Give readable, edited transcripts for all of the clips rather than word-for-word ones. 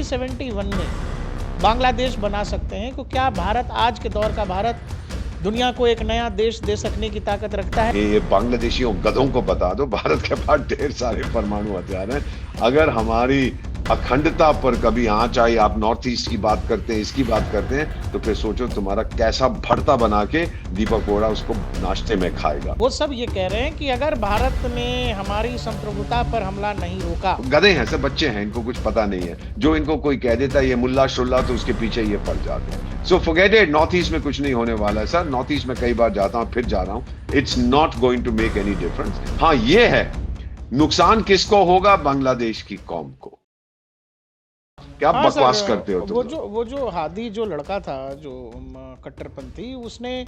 1971 में बांग्लादेश बना सकते हैं? तो क्या भारत, आज के दौर का भारत, दुनिया को एक नया देश दे सकने की ताकत रखता है? ये बांग्लादेशियों गधों को बता दो, भारत के पास ढेर सारे परमाणु हथियार हैं। अगर हमारी अखंडता पर कभी आंच आई, आप नॉर्थ ईस्ट की बात करते हैं, इसकी बात करते हैं, तो फिर सोचो तुम्हारा कैसा भरता बना के दीपक वोरा उसको नाश्ते में खाएगा। वो सब ये कह रहे हैं कि अगर भारत ने हमारी संप्रभुता पर हमला नहीं रोका। गधे हैं, सब बच्चे हैं, इनको कुछ पता नहीं है। जो इनको कोई कह देता है ये मुल्ला शुल्ला, तो उसके पीछे ये पड़ जाते हैं। So forget it, north east में कुछ नहीं होने वाला है सर। नॉर्थ ईस्ट में कई बार जाता हूं, फिर जा रहा हूं, it's not going to make any difference. हाँ, ये है नुकसान किसको होगा? बांग्लादेश की कौम को। क्या हाँ बकवास सर, करते हो तुम? वो जो हादी जो लड़का था, जो कट्टरपंथी, उसने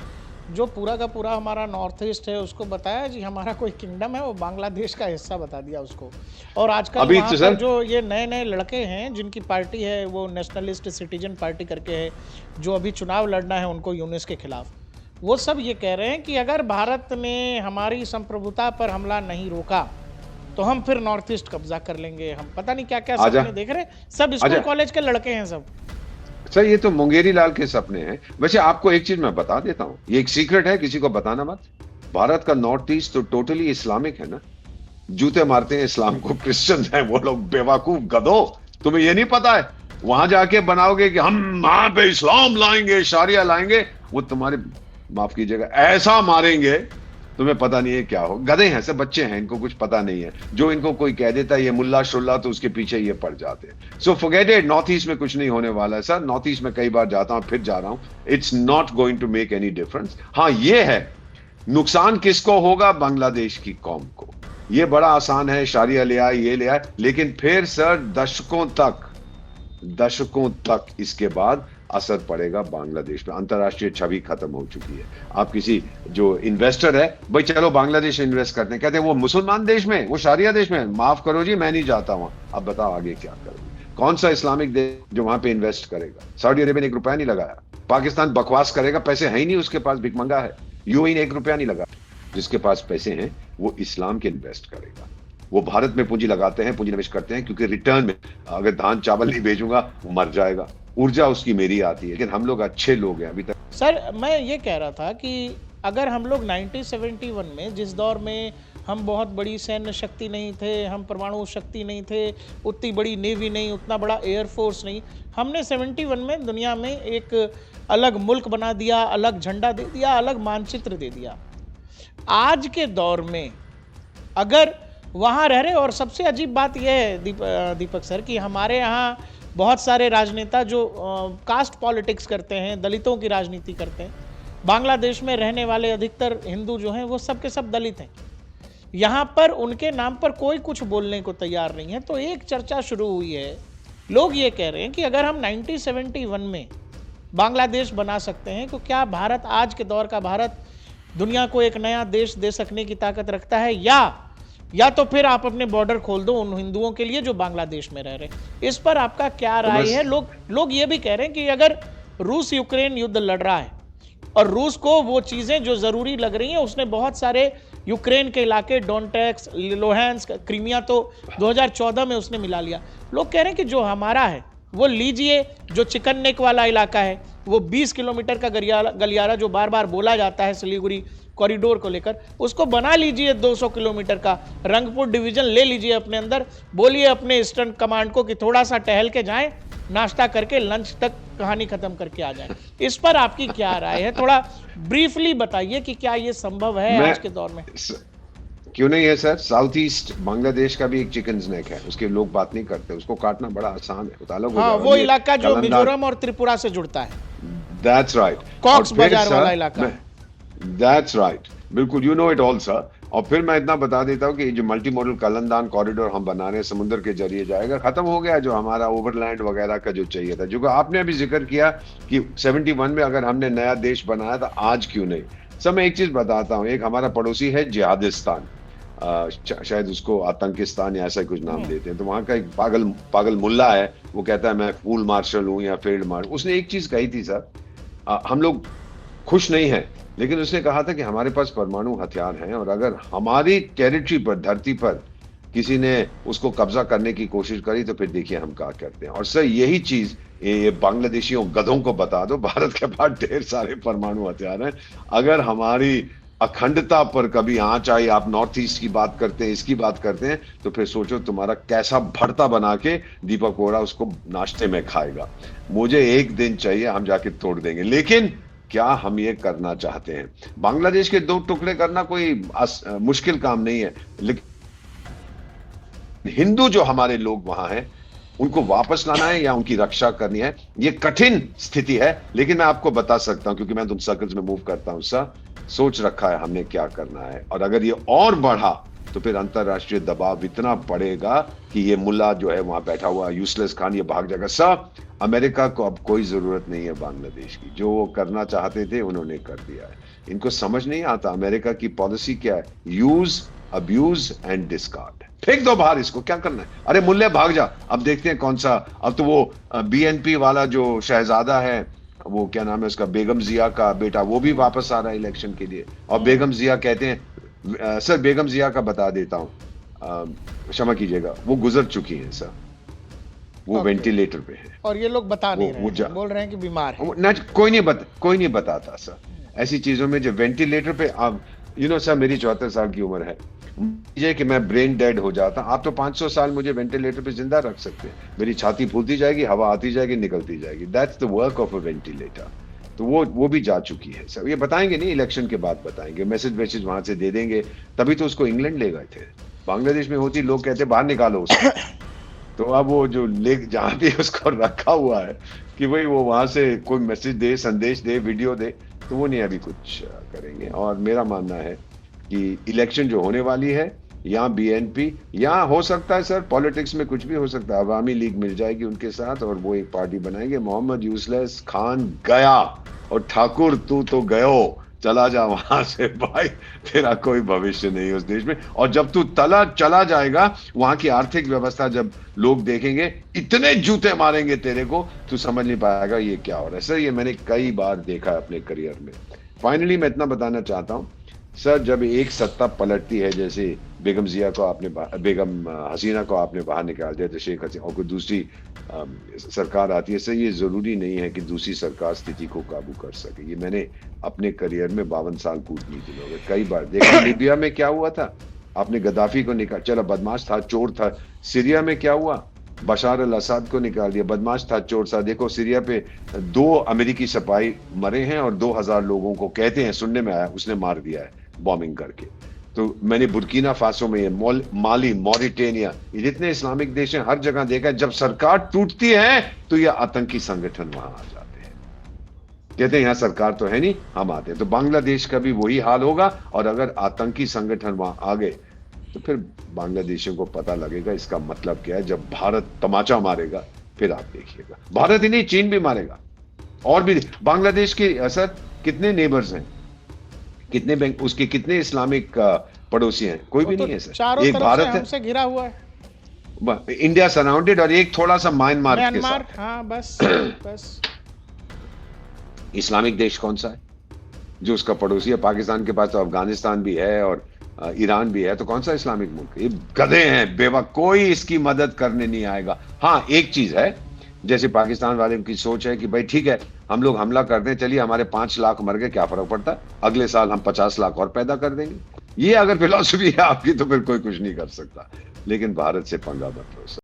जो पूरा का पूरा हमारा नॉर्थ ईस्ट है उसको बताया जी हमारा कोई किंगडम है, वो बांग्लादेश का हिस्सा बता दिया उसको। और आजकल अभी वहाँ तो पर सर जो ये नए नए लड़के हैं जिनकी पार्टी है वो नेशनलिस्ट सिटीजन पार्टी करके है, जो अभी चुनाव लड़ना है उनको यूनिस के खिलाफ, वो सब ये कह रहे हैं कि अगर भारत ने हमारी संप्रभुता पर हमला नहीं रोका तो हम फिर नॉर्थ ईस्ट कब्जा कर लेंगे। हम पता नहीं क्या क्या सपने देख रहे हैं, सब स्कूल कॉलेज के लड़के हैं सब। सर ये तो मुंगेरी लाल के सपने हैं। वैसे आपको एक चीज मैं बता देता हूं, ये एक सीक्रेट है, किसी को बताना मत। भारत का नॉर्थ ईस्ट तो टोटली इस्लामिक है ना। जूते मारते हैं इस्लाम को, क्रिश्चियन हैं वो लोग, बेवकूफ गधो। तुम्हें ये नहीं पता है? वहां जाके बनाओगे कि हम वहां पे इस्लाम लाएंगे, शारिया लाएंगे, वो तुम्हारे, माफ कीजिएगा, ऐसा मारेंगे तुम्हें पता नहीं है क्या हो। गधे हैं, सब बच्चे हैं, इनको कुछ पता नहीं है। जो इनको कोई कह देता है ये मुल्ला शुल्ला, तो उसके पीछे ये पड़ जाते हैं। So forget it, north east में कुछ नहीं होने वाला है सर। नॉर्थ ईस्ट में कई बार जाता हूं, फिर जा रहा हूं, it's not going to make any difference. हाँ, ये है नुकसान किसको होगा? बांग्लादेश की कौम को। ये बड़ा आसान है, शारिया ले आए, ये ले आए, लेकिन फिर सर दशकों तक इसके बाद असर पड़ेगा बांग्लादेश पे। अंतरराष्ट्रीय छवि खत्म हो चुकी है। आप किसी जो इन्वेस्टर है, भाई चलो बांग्लादेश इन्वेस्ट करते हैं, कहते हैं वो मुसलमान देश में, वो शारिया देश में, माफ करो जी मैं नहीं जाता वहां। अब बताओ आगे क्या करोगे? कौन सा इस्लामिक देश जो वहां पे इन्वेस्ट करेगा? सऊदी अरेबिया ने ₹1 नहीं लगाया। पाकिस्तान बकवास करेगा, पैसे है ही नहीं उसके पास, भिखमंगा है। यूएई ने ₹1 नहीं लगा। जिसके पास पैसे हैं वो इस्लाम के इन्वेस्ट करेगा। वो भारत में पूंजी लगाते हैं, पूंजी निवेश करते हैं, क्योंकि रिटर्न में अगर धान चावल नहीं भेजूंगा वो मर जाएगा। ऊर्जा उसकी मेरी आती है, लेकिन हम लोग अच्छे लोग हैं अभी तक। सर मैं ये कह रहा था कि अगर हम लोग 1971 में, जिस दौर में हम बहुत बड़ी सैन्य शक्ति नहीं थे, हम परमाणु शक्ति नहीं थे, उतनी बड़ी नेवी नहीं, उतना बड़ा एयरफोर्स नहीं, हमने 71 में दुनिया में एक अलग मुल्क बना दिया, अलग झंडा दे दिया, अलग मानचित्र दे दिया। आज के दौर में अगर वहाँ रह रहे, और सबसे अजीब बात यह है दीपक सर कि हमारे यहाँ बहुत सारे राजनेता जो कास्ट पॉलिटिक्स करते हैं, दलितों की राजनीति करते हैं। बांग्लादेश में रहने वाले अधिकतर हिंदू जो हैं वो सब के सब दलित हैं। यहाँ पर उनके नाम पर कोई कुछ बोलने को तैयार नहीं है। तो एक चर्चा शुरू हुई है, लोग ये कह रहे हैं कि अगर हम 1971 में बांग्लादेश बना सकते हैं तो क्या भारत, आज के दौर का भारत, दुनिया को एक नया देश दे सकने की ताकत रखता है? या तो फिर आप अपने बॉर्डर खोल दो उन हिंदुओं के लिए जो बांग्लादेश में रह रहे हैं। इस पर आपका क्या राय है? लोग ये भी कह रहे हैं कि अगर रूस यूक्रेन युद्ध लड़ रहा है और रूस को वो चीजें जो जरूरी लग रही हैं, उसने बहुत सारे यूक्रेन के इलाके, डोनेट्स्क, लुहांस्क, क्रीमिया तो 2014 में उसने मिला लिया। लोग कह रहे हैं कि जो हमारा है वो लीजिए, जो चिकन नेक वाला इलाका है, वो 20 किलोमीटर का गलियारा जो बार बार बोला जाता है सिलीगुड़ी कॉरिडोर को लेकर, उसको बना लीजिए 200 किलोमीटर का। रंगपुर डिवीजन ले लीजिए अपने अंदर, बोलिए अपने ईस्टर्न कमांड को कि थोड़ा सा टहल के जाएं, नाश्ता करके लंच तक कहानी खत्म करके आ जाएं। इस पर आपकी क्या राय है? थोड़ा ब्रीफली बताइए कि क्या ये संभव है आज के दौर में? क्यों नहीं है सर। साउथ ईस्ट बांग्लादेश का भी एक चिकन स्नैक है, उसके लोग बात नहीं करते, उसको काटना बड़ा आसान है। हाँ, वो इलाका जो मिजोरम और त्रिपुरा से जुड़ता है। दैट्स राइट, कॉक्स बाजार वाला इलाका। दैट्स राइट, बिल्कुल, you know it all sir. और फिर मैं इतना बता देता हूँ कि जो मल्टी मॉडल कलंदान कॉरिडोर हम बना रहे हैं, समुद्र के जरिए जाएगा। खत्म हो गया जो हमारा ओवरलैंड वगैरह का जो चाहिए था, जो आपने अभी जिक्र किया कि 71 में अगर हमने नया देश बनाया था, आज क्यों नहीं। सर मैं एक चीज बताता हूँ, एक हमारा पड़ोसी है जिहादिस्तान, शायद उसको आतंकिस्तान या ऐसा कुछ नाम देते हैं। तो वहां का एक पागल मुल्ला है, वो कहता है मैं फूल मार्शल हूँ या फील्ड मार्शल। उसने एक चीज कही थी सर, हम लोग खुश नहीं हैं, लेकिन उसने कहा था कि हमारे पास परमाणु हथियार हैं और अगर हमारी टेरिटरी पर, धरती पर किसी ने उसको कब्जा करने की कोशिश करी तो फिर देखिए हम क्या करते हैं। और सर यही चीज ये बांग्लादेशियों गधों को बता दो, भारत के पास ढेर सारे परमाणु हथियार हैं। अगर हमारी अखंडता पर कभी आंच आई, आप नॉर्थ ईस्ट की बात करते हैं, इसकी बात करते हैं, तो फिर सोचो तुम्हारा कैसा भरता बना के दीपक वोरा उसको नाश्ते में खाएगा। मुझे एक दिन चाहिए, हम जाके तोड़ देंगे। लेकिन क्या हम ये करना चाहते हैं? बांग्लादेश के दो टुकड़े करना कोई मुश्किल काम नहीं है, लेकिन हिंदू जो हमारे लोग वहां हैं उनको वापस लाना है या उनकी रक्षा करनी है, ये कठिन स्थिति है। लेकिन मैं आपको बता सकता हूं, क्योंकि मैं तुम सर्कल्स में मूव करता हूं सर, सोच रखा है हमने क्या करना है। और अगर ये और बढ़ा तो फिर अंतरराष्ट्रीय दबाव इतना पड़ेगा कि ये मुल्ला जो है वहां बैठा हुआ यूजलेस खान ये भाग जाएगा। सर अमेरिका को अब कोई जरूरत नहीं है बांग्लादेश की, जो वो करना चाहते थे उन्होंने कर दिया है। इनको समझ नहीं आता अमेरिका की पॉलिसी क्या है, यूज अब्यूज एंड डिस्कार्ड। फेंक दो बाहर, इसको क्या करना है? अरे मुल्ले भाग जा। अब देखते हैं कौन सा, अब तो वो बीएनपी वाला जो शहजादा है, वो क्या नाम है उसका, बेगम जिया का बेटा, वो भी वापस आ रहा है इलेक्शन के लिए। और बेगम जिया कहते हैं, सर बेगम जिया का बता देता हूं, क्षमा कीजिएगा, वो गुजर चुकी हैं सर, वो वेंटिलेटर पे है। और ये लोग बता नहीं रहे हैं, बोल रहे हैं कि बीमार है। ना कोई नहीं बताता सर ऐसी चीजों में। जो वेंटिलेटर पे आप सर, मेरी 74 साल की उम्र है, ये कि मैं ब्रेन डेड हो जाता, आप तो 500 साल मुझे वेंटिलेटर पे जिंदा रख सकते हैं। मेरी छाती फूलती जाएगी, हवा आती जाएगी, निकलती जाएगी। That's the work of a ventilator. तो वो भी जा चुकी है सर। ये बताएंगे नहीं, इलेक्शन के बाद बताएंगे, मैसेज वहां से दे देंगे। तभी तो उसको इंग्लैंड ले गए थे। बांग्लादेश में होती लोग कहते बाहर निकालो उसको। तो अब वो जो जहां भी उसको रखा हुआ है कि भाई वो वहां से कोई मैसेज दे, संदेश दे, वीडियो दे, तो वो नहीं अभी कुछ करेंगे। और मेरा मानना है कि इलेक्शन जो होने वाली है, यहाँ बीएनपी, यहाँ हो सकता है सर पॉलिटिक्स में कुछ भी हो सकता है, अवामी लीग मिल जाएगी उनके साथ और वो एक पार्टी बनाएंगे। मोहम्मद यूसुफ खान गया, और ठाकुर तू तो गयो, चला जा वहां से भाई, तेरा कोई भविष्य नहीं उस देश में। और जब तू चला जाएगा, वहां की आर्थिक व्यवस्था जब लोग देखेंगे, इतने जूते मारेंगे तेरे को, तू समझ नहीं पाएगा ये क्या हो रहा है। सर ये मैंने कई बार देखा है अपने करियर में। फाइनली मैं इतना बताना चाहता हूं सर, जब एक सत्ता पलटती है, जैसे बेगम हसीना को आपने बाहर निकाल दिया, तो शेख हसीना और कोई दूसरी सरकार आती है, सर ये जरूरी नहीं है कि दूसरी सरकार स्थिति को काबू कर सके। ये मैंने अपने करियर में 52 साल कूटनीति में कई बार देखा। लीबिया में क्या हुआ था, आपने गद्दाफी को निकाल, चलो बदमाश था, चोर था। सीरिया में क्या हुआ, बशार अल असद को निकाल दिया, बदमाश था, चोर था। देखो सीरिया पे 2 अमेरिकी सिपाही मरे हैं और 2000 लोगों को, कहते हैं सुनने में आया, उसने मार दिया है बॉम्बिंग करके। तो मैंने बुर्किना फासो में, माली, मॉरिटेनिया, ये जितने इस्लामिक देश हैं हर जगह देखा है, जब सरकार टूटती है तो ये आतंकी संगठन वहां आ जाते हैं। कहते हैं यहां सरकार तो है नहीं, हम आते हैं। तो बांग्लादेश का भी वही हाल होगा। और अगर आतंकी संगठन वहां आ गए तो फिर बांग्लादेशियों को पता लगेगा इसका मतलब क्या है। जब भारत तमाचा मारेगा फिर आप देखिएगा, भारत ही नहीं चीन भी मारेगा। और भी बांग्लादेश के सर कितने नेबर्स हैं, कितने बैंक, उसके कितने इस्लामिक पड़ोसी हैं? कोई भी नहीं है सर। एक भारत है, हमसे घिरा हुआ है, इंडिया सराउंडेड, और एक थोड़ा सा म्यांमार के साथ। हाँ बस इस्लामिक देश कौन सा है जो उसका पड़ोसी है? पाकिस्तान के पास तो अफगानिस्तान भी है और ईरान भी है, तो कौन सा इस्लामिक मुल्क? ये गधे हैं, बेवक, कोई इसकी मदद करने नहीं आएगा। हाँ एक चीज है, जैसे पाकिस्तान वाले की सोच है कि भाई ठीक है हम लोग हमला कर दें, चलिए हमारे 5 लाख मर गए, क्या फर्क पड़ता, अगले साल हम 50 लाख और पैदा कर देंगे। ये अगर फिलॉसफी है आपकी तो फिर कोई कुछ नहीं कर सकता। लेकिन भारत से पंगा मत लो सर।